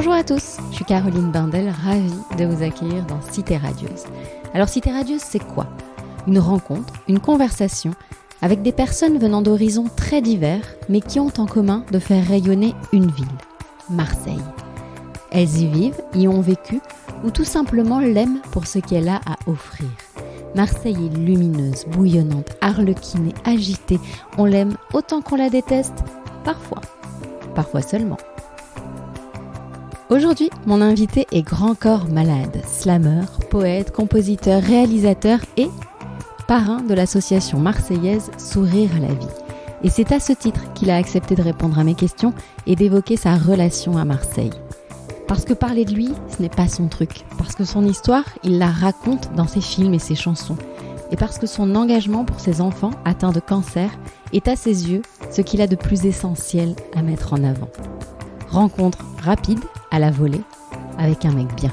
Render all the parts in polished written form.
Bonjour à tous, je suis Caroline Bindel, ravie de vous accueillir dans Cité Radieuse. Alors Cité Radieuse, c'est quoi ? Une rencontre, une conversation avec des personnes venant d'horizons très divers, mais qui ont en commun de faire rayonner une ville, Marseille. Elles y vivent, y ont vécu, ou tout simplement l'aiment pour ce qu'elle a à offrir. Marseille est lumineuse, bouillonnante, arlequinée, agitée. On l'aime autant qu'on la déteste, parfois seulement. Aujourd'hui, mon invité est Grand Corps Malade, slameur, poète, compositeur, réalisateur et parrain de l'association marseillaise Sourire à la vie. Et c'est à ce titre qu'il a accepté de répondre à mes questions et d'évoquer sa relation à Marseille. Parce que parler de lui, ce n'est pas son truc. Parce que son histoire, il la raconte dans ses films et ses chansons. Et parce que son engagement pour ses enfants atteints de cancer est à ses yeux ce qu'il a de plus essentiel à mettre en avant. Rencontre rapide, à la volée, avec un mec bien.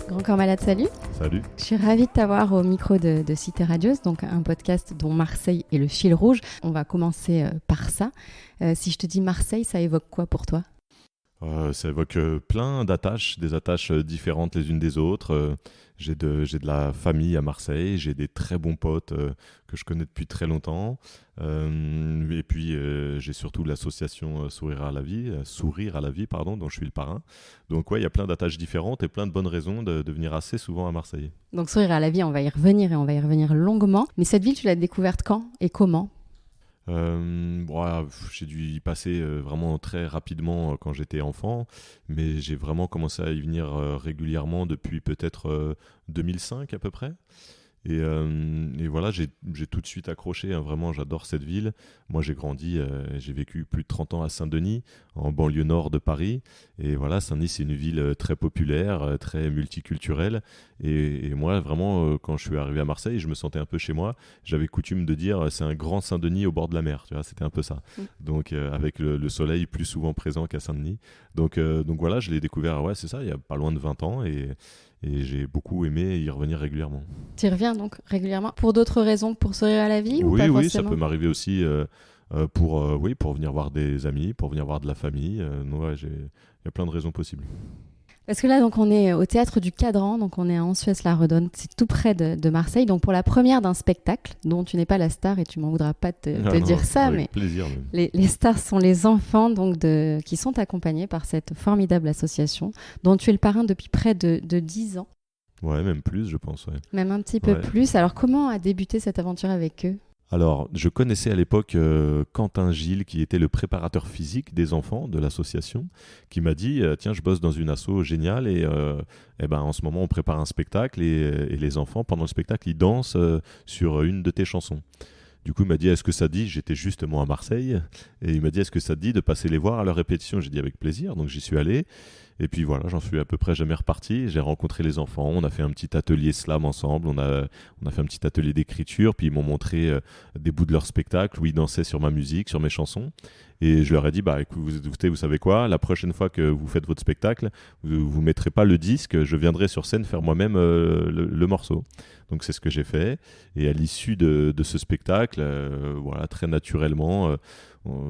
Grand Corps Malade, salut. Salut. Je suis ravie de t'avoir au micro de Cité Radieuse, donc un podcast dont Marseille est le fil rouge. On va commencer par ça. Si je te dis Marseille, ça évoque quoi pour toi ? Ça évoque plein d'attaches, des attaches différentes les unes des autres. J'ai de la famille à Marseille, j'ai des très bons potes que je connais depuis très longtemps. Et puis j'ai surtout l'association Sourire à la vie, dont je suis le parrain. Donc ouais, il y a plein d'attaches différentes et plein de bonnes raisons de venir assez souvent à Marseille. Donc Sourire à la vie, on va y revenir et on va y revenir longuement. Mais cette ville, tu l'as découverte quand et comment ? J'ai dû y passer vraiment très rapidement quand j'étais enfant, mais j'ai vraiment commencé à y venir régulièrement depuis peut-être 2005 à peu près. Et voilà, j'ai tout de suite accroché, hein, vraiment j'adore cette ville. Moi j'ai grandi, j'ai vécu plus de 30 ans à Saint-Denis, en banlieue nord de Paris. Et voilà, Saint-Denis c'est une ville très populaire, très multiculturelle. Et moi vraiment, quand je suis arrivé à Marseille, je me sentais un peu chez moi. J'avais coutume de dire c'est un grand Saint-Denis au bord de la mer, tu vois, c'était un peu ça. Donc avec le soleil plus souvent présent qu'à Saint-Denis. Donc voilà, je l'ai découvert, ouais c'est ça, il y a pas loin de 20 ans et j'ai beaucoup aimé y revenir régulièrement. Tu y reviens donc régulièrement pour d'autres raisons que pour sourire à la vie ou pas forcément ? Oui, ça peut m'arriver aussi pour venir voir des amis, pour venir voir de la famille. Il y a plein de raisons possibles. Parce que là, donc, on est au Théâtre du Cadran, donc on est à Ansuès-la-Redonne, c'est tout près de Marseille, donc pour la première d'un spectacle dont tu n'es pas la star et tu m'en voudras pas te dire ça, mais plaisir, les stars sont les enfants donc qui sont accompagnés par cette formidable association dont tu es le parrain depuis près de 10 ans. Ouais, même plus, je pense. Ouais. Même un petit peu plus. Alors, comment a débuté cette aventure avec eux ? Alors, je connaissais à l'époque Quentin Gilles, qui était le préparateur physique des enfants de l'association, qui m'a dit tiens, je bosse dans une asso géniale et en ce moment, on prépare un spectacle et les enfants, pendant le spectacle, ils dansent sur une de tes chansons. Du coup, il m'a dit est-ce que ça te dit, j'étais justement à Marseille, et il m'a dit est-ce que ça te dit de passer les voir à leur répétition ? J'ai dit avec plaisir, donc j'y suis allé. Et puis voilà, j'en suis à peu près jamais reparti. J'ai rencontré les enfants, on a fait un petit atelier slam ensemble, on a fait un petit atelier d'écriture, puis ils m'ont montré des bouts de leur spectacle où ils dansaient sur ma musique, sur mes chansons. Et je leur ai dit, écoutez, vous savez quoi, la prochaine fois que vous faites votre spectacle, vous mettrez pas le disque, je viendrai sur scène faire moi-même le morceau. Donc c'est ce que j'ai fait. Et à l'issue de ce spectacle, très naturellement,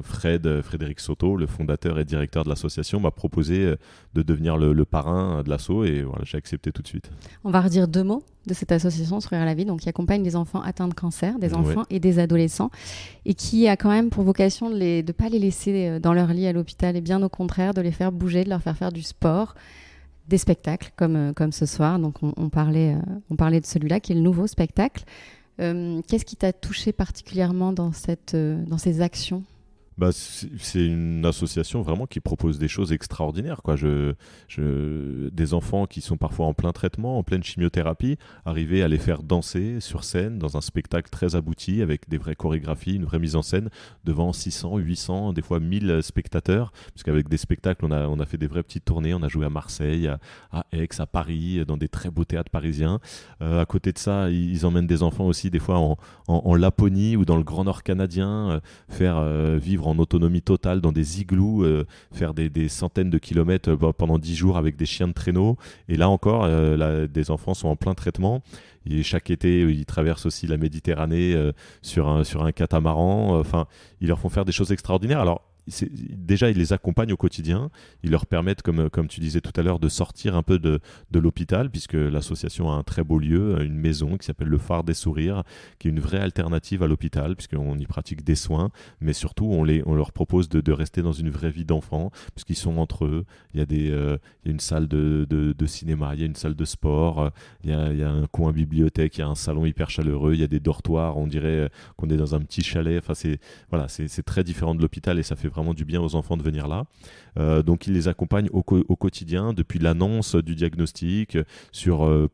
Frédéric Soto, le fondateur et directeur de l'association, m'a proposé de devenir le parrain de l'asso et voilà, j'ai accepté tout de suite. On va redire 2 mots de cette association Sourire à la vie, donc qui accompagne des enfants atteints de cancer, des enfants et des adolescents, et qui a quand même pour vocation de ne pas les laisser dans leur lit à l'hôpital, et bien au contraire de les faire bouger, de leur faire du sport, des spectacles comme ce soir. Donc on parlait de celui-là qui est le nouveau spectacle. Qu'est-ce qui t'a touché particulièrement dans ces actions ? C'est une association vraiment qui propose des choses extraordinaires, quoi. Des enfants qui sont parfois en plein traitement, en pleine chimiothérapie, arriver à les faire danser sur scène dans un spectacle très abouti avec des vraies chorégraphies, une vraie mise en scène devant 600, 800, des fois 1000 spectateurs, parce qu'avec des spectacles, on a fait des vraies petites tournées, on a joué à Marseille, à Aix, à Paris, dans des très beaux théâtres parisiens. À côté de ça, ils emmènent des enfants aussi des fois en Laponie ou dans le Grand Nord canadien, faire vivre vivre en autonomie totale dans des igloos, faire des centaines de kilomètres pendant 10 jours avec des chiens de traîneau. Et là encore, des enfants sont en plein traitement. Et chaque été, ils traversent aussi la Méditerranée sur un catamaran. Enfin, ils leur font faire des choses extraordinaires. Alors, déjà, ils les accompagnent au quotidien. Ils leur permettent, comme tu disais tout à l'heure, de sortir un peu de l'hôpital, puisque l'association a un très beau lieu, une maison qui s'appelle le Phare des Sourires, qui est une vraie alternative à l'hôpital, puisqu'on y pratique des soins, mais surtout, on leur propose de rester dans une vraie vie d'enfant, puisqu'ils sont entre eux. Il y a une salle de cinéma, il y a une salle de sport, il y a un coin bibliothèque, il y a un salon hyper chaleureux, il y a des dortoirs, on dirait qu'on est dans un petit chalet. Enfin, c'est très différent de l'hôpital et ça fait vraiment du bien aux enfants de venir là. Donc, ils les accompagnent au quotidien, depuis l'annonce du diagnostic,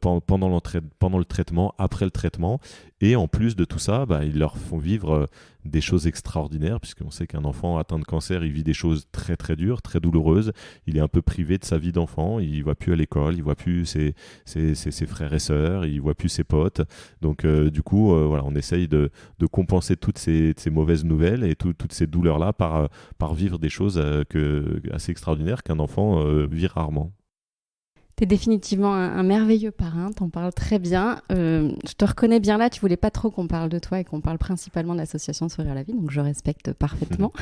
pendant le traitement, après le traitement. Et en plus de tout ça, ils leur font vivre des choses extraordinaires, puisqu'on sait qu'un enfant atteint de cancer, il vit des choses très très dures, très douloureuses. Il est un peu privé de sa vie d'enfant, il ne va plus à l'école, il ne voit plus ses frères et sœurs, il ne voit plus ses potes. Donc du coup, on essaye de compenser toutes ces mauvaises nouvelles et toutes ces douleurs-là par vivre des choses assez extraordinaires qu'un enfant vit rarement. T'es définitivement un merveilleux parrain, t'en parles très bien. Je te reconnais bien là, tu voulais pas trop qu'on parle de toi et qu'on parle principalement de l'association Sourire à la vie, donc je respecte parfaitement.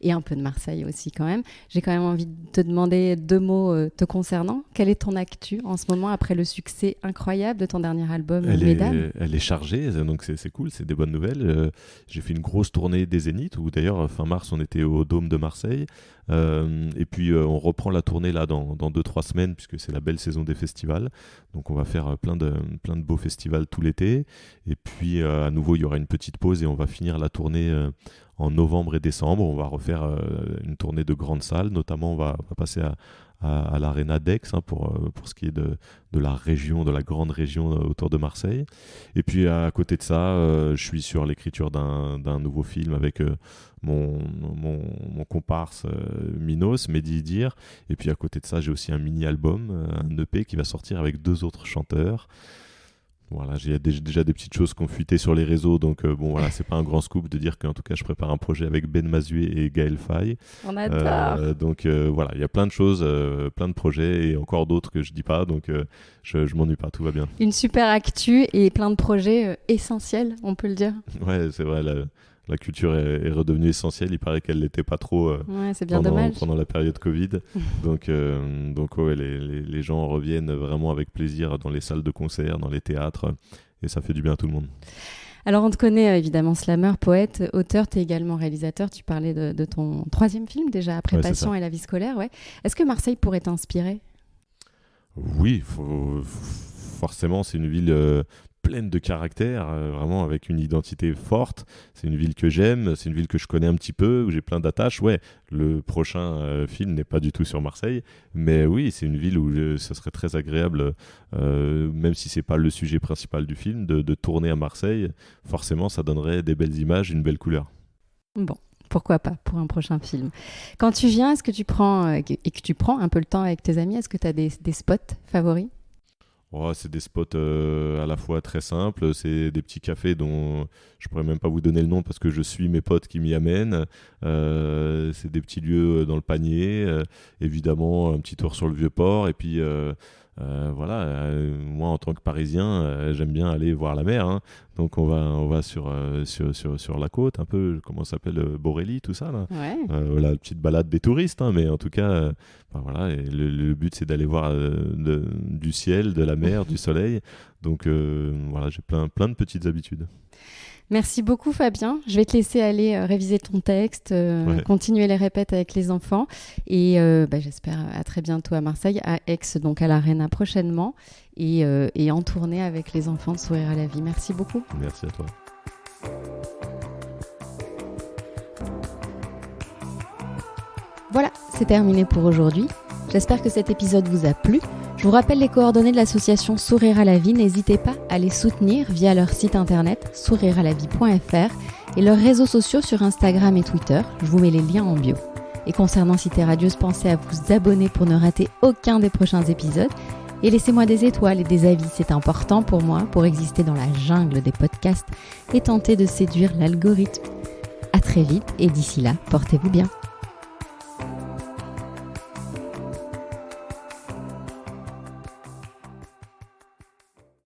Et un peu de Marseille aussi quand même. J'ai quand même envie de te demander 2 mots te concernant. Quelle est ton actu en ce moment après le succès incroyable de ton dernier album Mesdames ? Elle est chargée, donc c'est cool, c'est des bonnes nouvelles. J'ai fait une grosse tournée des Zéniths, où d'ailleurs fin mars on était au Dôme de Marseille. Et puis on reprend la tournée là dans 2-3 semaines, puisque c'est la belle saison des festivals, donc on va faire plein de beaux festivals tout l'été, et puis à nouveau il y aura une petite pause et on va finir la tournée en novembre et décembre. On va refaire une tournée de grandes salles, notamment on va passer à l'Arena d'Aix pour ce qui est de la région, de la grande région autour de Marseille. Et puis à côté de ça, je suis sur l'écriture d'un nouveau film avec mon comparse Minos, Mehdi Idir. Et puis à côté de ça, j'ai aussi un mini-album, un EP qui va sortir avec 2 autres chanteurs. Voilà, j'ai déjà des petites choses qui ont fuité sur les réseaux, donc c'est pas un grand scoop de dire qu'en tout cas je prépare un projet avec Ben Mazué et Gaël Faye. On adore. Donc il y a plein de choses, plein de projets et encore d'autres que je dis pas, donc je m'ennuie pas, tout va bien. Une super actu et plein de projets essentiels, on peut le dire. Ouais, c'est vrai, la culture est redevenue essentielle. Il paraît qu'elle l'était pas trop c'est bien dommage. Pendant la période Covid. Donc les gens reviennent vraiment avec plaisir dans les salles de concert, dans les théâtres, et ça fait du bien à tout le monde. Alors on te connaît évidemment slammer, poète, auteur, tu es également réalisateur. Tu parlais de ton 3e film déjà, Après Passion et la vie scolaire. Ouais. Est-ce que Marseille pourrait t'inspirer ? Oui, forcément, c'est une ville pleine de caractère, vraiment avec une identité forte. C'est une ville que j'aime, c'est une ville que je connais un petit peu, où j'ai plein d'attaches. Ouais, le prochain film n'est pas du tout sur Marseille, mais oui, c'est une ville où ça serait très agréable, même si c'est pas le sujet principal du film, de tourner à Marseille. Forcément, ça donnerait des belles images, une belle couleur. Bon. Pourquoi pas pour un prochain film. Quand tu viens, est-ce que tu prends un peu le temps avec tes amis ? Est-ce que tu as des spots favoris ? C'est des spots à la fois très simples, c'est des petits cafés dont je pourrais même pas vous donner le nom parce que je suis mes potes qui m'y amènent. C'est des petits lieux dans le panier, évidemment un petit tour sur le Vieux-Port, et puis moi en tant que Parisien, j'aime bien aller voir la mer, hein. Donc on va sur la côte, un peu, comment ça s'appelle, Borély, tout ça là. Ouais. La petite balade des touristes, hein, mais en tout cas, et le but c'est d'aller voir du ciel, de la mer, du soleil. Donc j'ai plein de petites habitudes. Merci beaucoup Fabien. Je vais te laisser aller réviser ton texte, continuer les répètes avec les enfants et j'espère à très bientôt à Marseille, à Aix, donc à l'Arena prochainement et en tournée avec les enfants de Sourire à la vie. Merci beaucoup. Merci à toi. Voilà, c'est terminé pour aujourd'hui. J'espère que cet épisode vous a plu. Je vous rappelle les coordonnées de l'association Sourire à la vie. N'hésitez pas à les soutenir via leur site internet sourirealavie.fr et leurs réseaux sociaux sur Instagram et Twitter. Je vous mets les liens en bio. Et concernant Cité Radieuse, pensez à vous abonner pour ne rater aucun des prochains épisodes. Et laissez-moi des étoiles et des avis, c'est important pour moi pour exister dans la jungle des podcasts et tenter de séduire l'algorithme. À à très vite et d'ici là, portez-vous bien.